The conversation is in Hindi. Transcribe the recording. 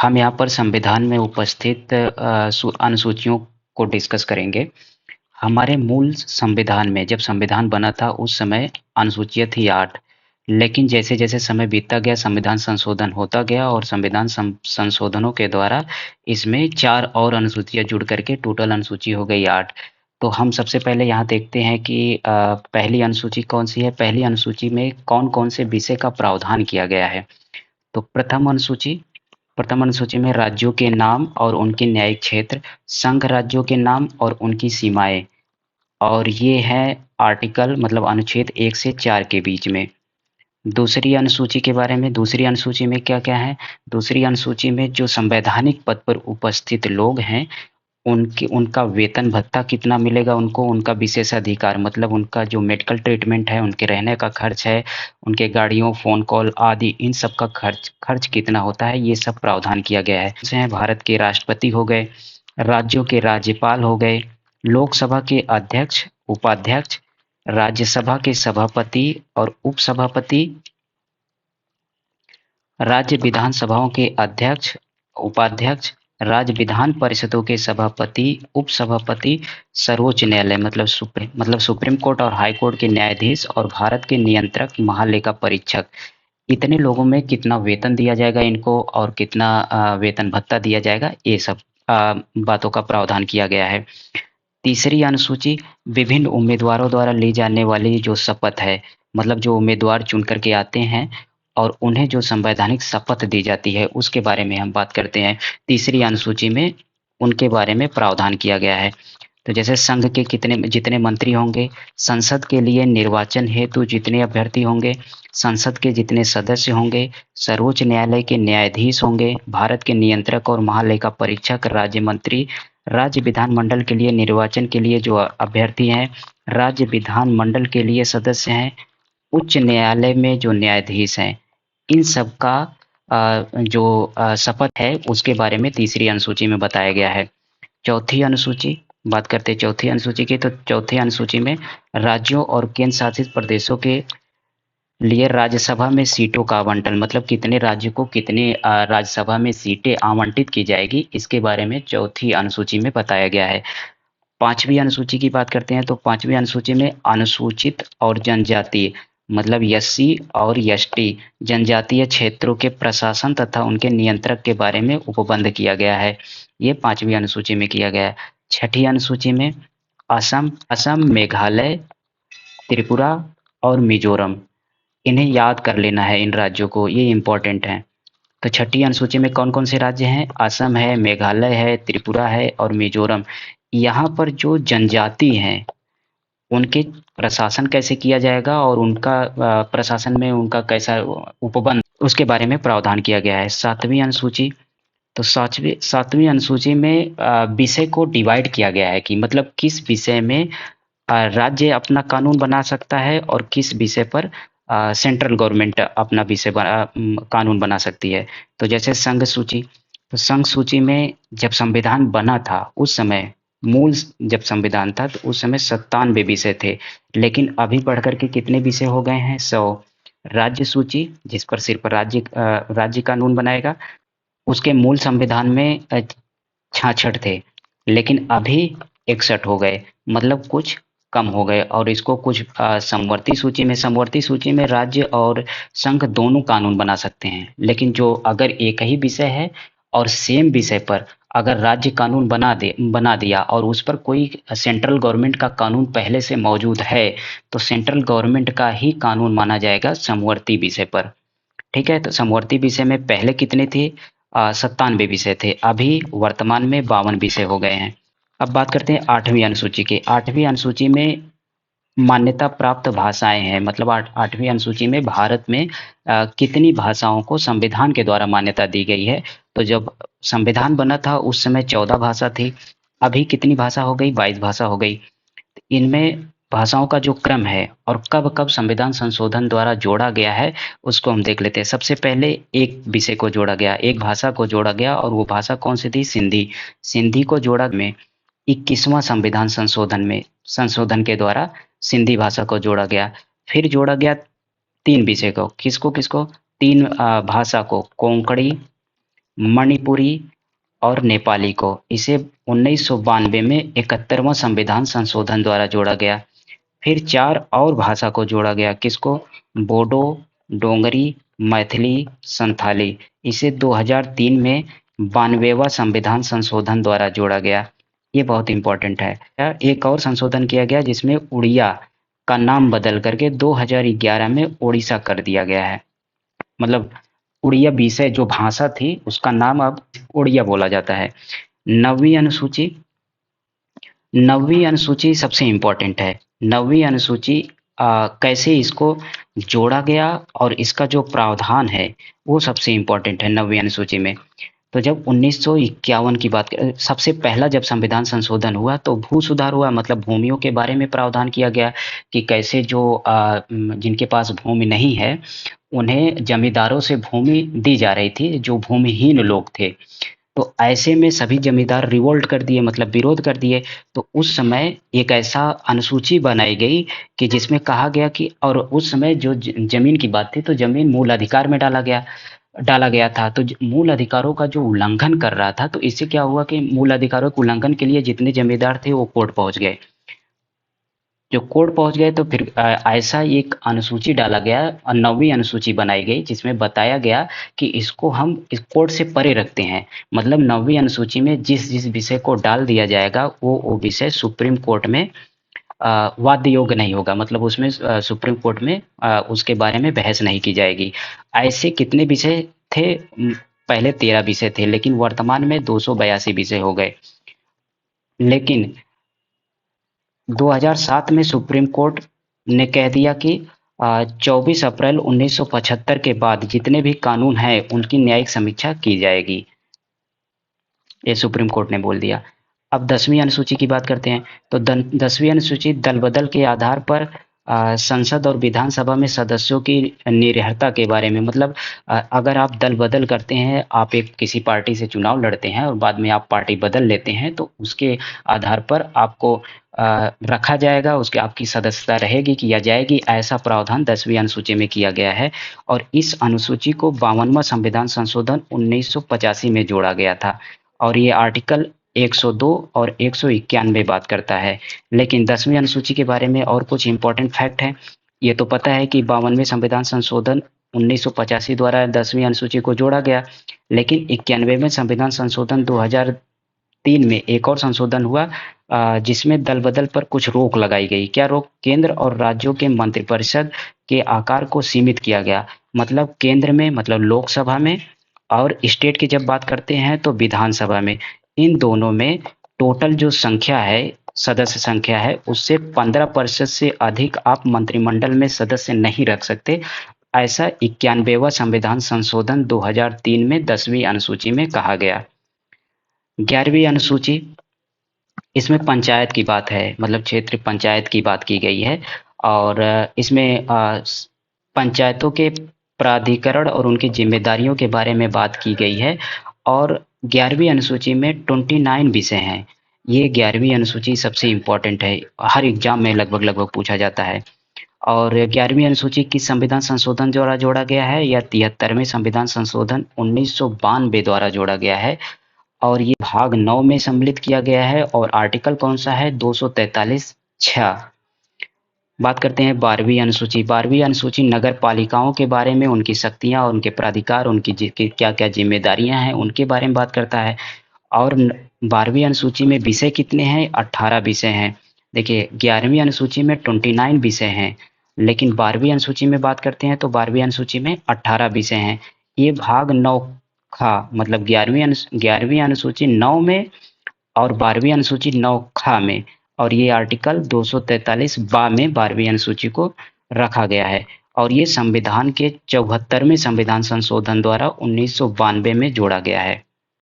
हम यहाँ पर संविधान में उपस्थित अनुसूचियों को डिस्कस करेंगे। हमारे मूल संविधान में जब संविधान बना था उस समय अनुसूचियाँ थी 8, लेकिन जैसे-जैसे समय बीतता गया संविधान संशोधन होता गया और संविधान संशोधनों के द्वारा इसमें 4 और अनुसूचियाँ जुड़ करके टोटल अनुसूची हो गई 8। तो हम सबसे पहले यहाँ देखते हैं कि पहली अनुसूची कौन-सी है? पहली अनुसूची में कौन-कौन से विषय का प्रावधान किया गया है? तो प्रथम अनुसूची में राज्यों के नाम और उनके न्यायिक क्षेत्र, संघ राज्यों के नाम और उनकी सीमाएँ, और ये है आर्टिकल मतलब अनुच्छेद 1 से 4 के बीच में। दूसरी अनुसूची के बारे में, दूसरी अनुसूची में क्या-क्या है? दूसरी अनुसूची में जो संवैधानिक पद पर उपस्थित लोग हैं, उनकी उनका वेतन भत्ता कितना मिलेगा उनको, उनका विशेषाधिकार मतलब उनका जो मेडिकल ट्रीटमेंट है, उनके रहने का खर्च है, उनके गाड़ियों, फ़ोन कॉल आदि इन सब का खर्च खर्च कितना होता है, ये सब प्रावधान किया गया है। जैसे हैं भारत के राष्ट्रपति हो गए, राज्यों के राज्यपाल हो गए, लोकसभा के अध्यक्ष, उपाध्यक्ष, राज्यसभा के सभापति और उपसभापति, राज्य विधानसभाओं के अध्यक्ष, उपाध्यक्ष, राज्य विधान परिषदों के सभापति, उपसभापति, सर्वोच्च न्यायालय मतलब सुप्रीम कोर्ट और हाई कोर्ट के न्यायाधीश और भारत के नियंत्रक महालेखा परीक्षक। इतने लोगों में कितना वेतन दिया जाएगा इनको और कितना वेतन भत्ता दिया जाएगा, ये सब बातों का प्रावधान किया गया है। तीसरी अनुसूची विभिन्न उम्मीदवारों द्वारा ली जाने वाली जो शपथ है, मतलब जो उम्मीदवार चुन करके आते हैं और उन्हें जो संवैधानिक शपथ दी जाती है, उसके बारे में हम बात करते हैं। तीसरी अनुसूची में उनके बारे में प्रावधान किया गया है। तो जैसे संघ के कितने जितने मंत्री होंगे, संसद के लिए निर्वाचन हेतु जितने अभ्यर्थी होंगे, संसद के जितने सदस्य होंगे, सर्वोच्च न्यायालय के न्यायाधीश होंगे, भारत के नियंत्रक और महालेखा परीक्षक, राज्य मंत्री, राज्य विधानमंडल के लिए निर्वाचन के लिए जो अभ्यर्थी हैं, राज्य विधानमंडल के लिए सदस्य हैं, उच्च न्यायालय में जो न्यायाधीश हैं, इन सब का जो शपथ है उसके बारे में तीसरी अनुसूची में बताया गया है। चौथी अनुसूची बात करते हैं चौथी अनुसूची की, तो चौथी अनुसूची में राज्यों और केंद्र शासित प्रदेशों के लिए राज्यसभा में सीटों का आवंटन मतलब कितने राज्य को कितने राज्यसभा में सीटें आवंटित की जाएगी, इसके बारे में चौथी अनुसूची में बताया गया है। पांचवी अनुसूची की बात करते हैं तो पांचवी अनुसूची में अनुसूचित और जनजातीय मतलब एससी और एसटी जनजातीय क्षेत्रों के प्रशासन तथा उनके नियंत्रक के बारे में उपबंध किया गया है। ये पांचवी अनुसूची में किया गया है। छठी अनुसूची में असम, मेघालय, त्रिपुरा और मिजोरम, इन्हें याद कर लेना है इन राज्यों को, ये इम्पोर्टेंट है। तो छठी अनुसूची में कौन-कौन से राज्य हैं? असम है, मेघालय है, त्रिपुरा है और मिजोरम। यहाँ पर जो जनजाति हैं, उनके प्रशासन कैसे किया जाएगा और उनका प्रशासन में उनका कैसा उपबंध, उसके बारे में प्रावधान किया गया है। सातवीं अनुसूची, तो सातवीं अनुसूची में विषय को डिवाइड किया गया है कि मतलब किस विषय में राज्य अपना कानून बना सकता है और किस विषय पर सेंट्रल गवर्नमेंट अपना कानून बना सकती है। तो जैसे संघ सूची, तो संघ सूची में जब संविधान बना था उस समय जब संविधान था तो उस समय 97 विषय थे, लेकिन अभी बढ़ करके कितने विषय हो गए हैं? 100। राज्य सूची जिस पर सिर्फ राज्य कानून बनाएगा, उसके मूल संविधान में 66 थे, लेकिन अभी 61 हो गए, मतलब कुछ कम हो गए। और इसको कुछ समवर्ती सूची में राज्य और संघ दोनों कानून बना सकते हैं, लेकिन जो अगर एक ही विषय है और सेम विषय पर अगर राज्य कानून बना दिया और उस पर कोई सेंट्रल गवर्नमेंट का कानून पहले से मौजूद है, तो सेंट्रल गवर्नमेंट का ही कानून माना जाएगा समवर्ती विषय पर। ठीक है, तो समवर्ती विषय में पहले कितने थे? 97 विषय थे, अभी वर्तमान में 52 विषय हो गए हैं। अब बात करते हैं आठवीं अनुसूची की। आठवीं अनुसूची में मान्यता प्राप्त भाषाएं हैं, मतलब आठवीं अनुसूची में भारत में कितनी भाषाओं को संविधान के द्वारा मान्यता दी गई है। तो जब संविधान बना था उस समय 14 भाषा थी, अभी कितनी भाषा हो गई? 22 भाषा हो गई। इनमें भाषाओं का जो क्रम है और कब कब संविधान संशोधन द्वारा जोड़ा गया है, उसको हम देख लेते हैं। सबसे पहले एक विषय को जोड़ा गया, एक भाषा को जोड़ा गया, और वो भाषा कौन सी थी? सिंधी। सिंधी को जोड़ा में 21वां संविधान संशोधन के द्वारा सिंधी भाषा को जोड़ा गया। फिर जोड़ा गया 3 विषय को, किसको किसको? 3 भाषा को, कोंकणी, मणिपुरी और नेपाली को। इसे 1992 में 71वां संविधान संशोधन द्वारा जोड़ा गया। फिर 4 और भाषा को जोड़ा गया, किसको? बोडो, डोंगरी, मैथिली, संथाली। इसे 2003 में 92वां संविधान संशोधन द्वारा जोड़ा गया। ये बहुत इंपॉर्टेंट है। एक और संशोधन किया गया जिसमें उड़िया का नाम बदल करके 2011 में ओडिशा कर दिया गया है। मतलब उड़िया विषय जो भाषा थी उसका नाम अब उड़िया बोला जाता है। 9वीं अनुसूची, 9वीं अनुसूची सबसे इम्पोर्टेंट है। 9वीं अनुसूची कैसे इसको जोड़ा गया और इसका जो प्रावधान है वो सबसे इम्पोर्टेंट है 9वीं अनुसूची में। तो जब 1951 की बात करें, सबसे पहला जब संविधान संशोधन हुआ तो भू सुधार हुआ, मतलब भूमियों के बारे में प्रावधान किया गया कि कैसे जो जिनके पास भूमि नहीं है उन्हें जमींदारों से भूमि दी जा रही थी, जो भूमिहीन लोग थे। तो ऐसे में सभी जमींदार रिवोल्ट कर दिए, मतलब विरोध कर दिए। तो उस समय एक ऐसा अनुसूची बनाई गई कि जिसमें कहा गया कि, और उस समय जो जमीन की बात थी तो जमीन मूल अधिकार में डाला गया था। तो मूल अधिकारों का जो उल्लंघन कर रहा था, तो इससे क्या हुआ कि मूल अधिकारों के उल्लंघन के लिए जितने जमींदार थे वो कोर्ट पहुंच गए। जो कोर्ट पहुंच गए तो फिर ऐसा एक अनुसूची डाला गया और 9वीं अनुसूची बनाई गई जिसमें बताया गया कि इसको हम इस कोर्ट से परे रखते हैं। मतलब 9वीं अनुसूची में जिस जिस विषय को डाल दिया जाएगा वो विषय सुप्रीम कोर्ट में वाद्य योग्य नहीं होगा। मतलब उसमें सुप्रीम कोर्ट में उसके बारे में बहस नहीं की जाएगी। ऐसे कितने विषय थे? पहले 13 विषय थे, लेकिन वर्तमान में 282 विषय हो गए। लेकिन 2007 में सुप्रीम कोर्ट ने कह दिया कि 24 अप्रैल 1975 के बाद जितने भी कानून हैं उनकी न्यायिक समीक्षा की जाएगी। ये सुप्रीम कोर्ट ने बोल दिया। अब 10वीं अनुसूची की बात करते हैं। तो 10वीं अनुसूची दल बदल के आधार पर संसद और विधानसभा में सदस्यों की निरर्हता के बारे में, मतलब अगर आप दल बदल करते हैं, आप एक किसी पार्टी से चुनाव लड़ते हैं और बाद में आप पार्टी बदल लेते हैं, तो उसके आधार पर आपको रखा जाएगा, उसके आपकी सदस्यता रहेगी कि या जाएगी, ऐसा प्रावधान 10वीं अनुसूची में किया गया है। और इस अनुसूची को 52वां संविधान संशोधन 1985 में जोड़ा गया था और ये आर्टिकल 102 और 191 बात करता है। लेकिन 10वीं अनुसूची के बारे में और कुछ इंपॉर्टेंट फैक्ट है। ये तो पता है कि 52वें संविधान संशोधन 1985 द्वारा 10वीं अनुसूची को जोड़ा गया, लेकिन 91वें संविधान संशोधन 2003 में एक और संशोधन हुआ जिसमें दल बदल पर कुछ रोक लगाई गई। क्या रोक? केंद्र और राज्यों के मंत्रिपरिषद के आकार को सीमित किया गया। मतलब केंद्र में, मतलब लोकसभा में, और स्टेट की जब बात करते हैं तो विधानसभा में, इन दोनों में टोटल जो संख्या है, सदस्य संख्या है, उससे 15% से अधिक आप मंत्रिमंडल में सदस्य नहीं रख सकते। ऐसा 91वां संविधान संशोधन 2003 में 10वीं अनुसूची में कहा गया। 11वीं अनुसूची, इसमें पंचायत की बात है, मतलब क्षेत्र पंचायत की बात की गई है और इसमें पंचायतों के प्राधिकरण और उनकी जिम्मेदारियों के बारे में बात की गई है। और 11वीं अनुसूची में 29 विषय हैं। ये 11वीं अनुसूची सबसे इम्पोर्टेंट है, हर एग्जाम में लगभग पूछा जाता है। और 11वीं अनुसूची किस संविधान संशोधन द्वारा जोड़ा गया है? या 73वें संविधान संशोधन 1992 द्वारा जोड़ा गया है और ये भाग 9 में सम्मिलित किया गया है। और आर्टिकल कौन सा है? 243(6). बात करते हैं 12वीं अनुसूची। 12वीं अनुसूची नगर पालिकाओं के बारे में, उनकी शक्तियां और उनके प्राधिकार, उनकी क्या क्या जिम्मेदारियां हैं, उनके बारे में बात करता है। और 12वीं अनुसूची में विषय कितने हैं? 18 विषय हैं। देखिए 11वीं अनुसूची में 29 विषय हैं, लेकिन 12वीं अनुसूची में बात करते हैं तो 12वीं अनुसूची में 18 विषय हैं। ये भाग 9 खा, मतलब 11वीं अनुसूची 9 में और 12वीं अनुसूची 9 खा में, और ये आर्टिकल 243 बा में 12वीं अनुसूची को रखा गया है। और ये संविधान के 74वें संविधान संशोधन द्वारा 1992 में जोड़ा गया है।